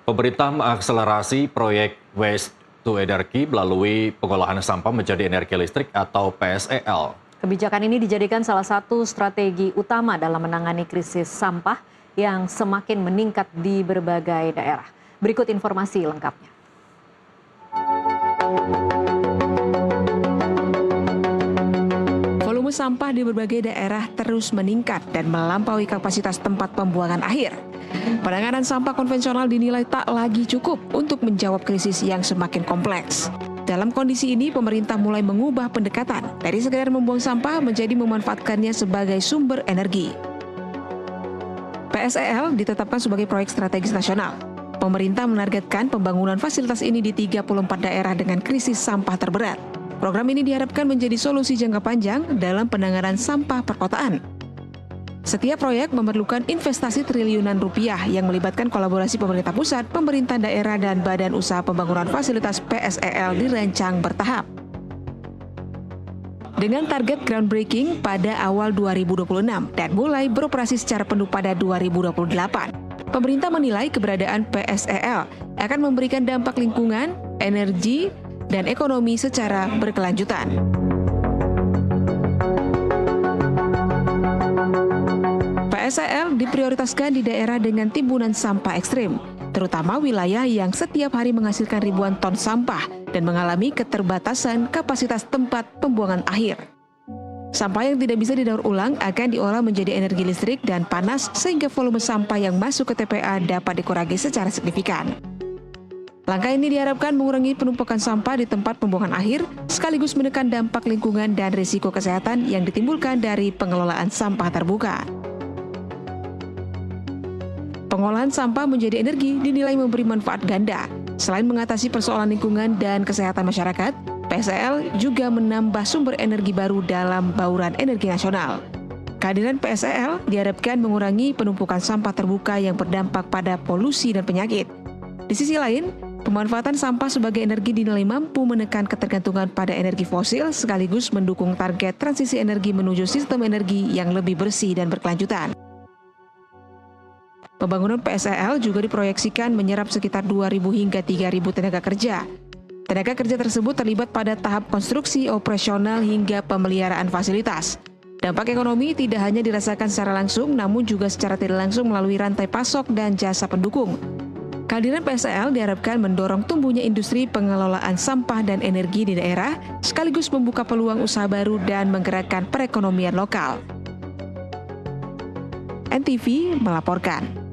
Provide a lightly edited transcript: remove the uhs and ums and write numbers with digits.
Pemerintah mengakselerasi proyek Waste to Energy melalui pengolahan sampah menjadi energi listrik atau PSEL. Kebijakan ini dijadikan salah satu strategi utama dalam menangani krisis sampah yang semakin meningkat di berbagai daerah. Berikut informasi lengkapnya. Volume sampah di berbagai daerah terus meningkat dan melampaui kapasitas tempat pembuangan akhir. Penanganan sampah konvensional dinilai tak lagi cukup untuk menjawab krisis yang semakin kompleks. Dalam kondisi ini, pemerintah mulai mengubah pendekatan dari sekedar membuang sampah menjadi memanfaatkannya sebagai sumber energi. PSEL ditetapkan sebagai proyek strategis nasional. Pemerintah menargetkan pembangunan fasilitas ini di 34 daerah dengan krisis sampah terberat. Program ini diharapkan menjadi solusi jangka panjang dalam penanganan sampah perkotaan. Setiap proyek memerlukan investasi triliunan rupiah yang melibatkan kolaborasi pemerintah pusat, pemerintah daerah, dan Badan Usaha Pembangunan Fasilitas PSEL dirancang bertahap. Dengan target groundbreaking pada awal 2026 dan mulai beroperasi secara penuh pada 2028, pemerintah menilai keberadaan PSEL akan memberikan dampak lingkungan, energi, dan ekonomi secara berkelanjutan. PSEL diprioritaskan di daerah dengan timbunan sampah ekstrim, terutama wilayah yang setiap hari menghasilkan ribuan ton sampah dan mengalami keterbatasan kapasitas tempat pembuangan akhir. Sampah yang tidak bisa didaur ulang akan diolah menjadi energi listrik dan panas sehingga volume sampah yang masuk ke TPA dapat dikurangi secara signifikan. Langkah ini diharapkan mengurangi penumpukan sampah di tempat pembuangan akhir, sekaligus menekan dampak lingkungan dan risiko kesehatan yang ditimbulkan dari pengelolaan sampah terbuka. Pengolahan sampah menjadi energi dinilai memberi manfaat ganda. Selain mengatasi persoalan lingkungan dan kesehatan masyarakat, PSEL juga menambah sumber energi baru dalam bauran energi nasional. Kehadiran PSEL diharapkan mengurangi penumpukan sampah terbuka yang berdampak pada polusi dan penyakit. Di sisi lain, pemanfaatan sampah sebagai energi dinilai mampu menekan ketergantungan pada energi fosil sekaligus mendukung target transisi energi menuju sistem energi yang lebih bersih dan berkelanjutan. Pembangunan PSEL juga diproyeksikan menyerap sekitar 2.000 hingga 3.000 tenaga kerja. Tenaga kerja tersebut terlibat pada tahap konstruksi, operasional, hingga pemeliharaan fasilitas. Dampak ekonomi tidak hanya dirasakan secara langsung, namun juga secara tidak langsung melalui rantai pasok dan jasa pendukung. Kehadiran PSEL diharapkan mendorong tumbuhnya industri pengelolaan sampah dan energi di daerah, sekaligus membuka peluang usaha baru dan menggerakkan perekonomian lokal. NTV melaporkan.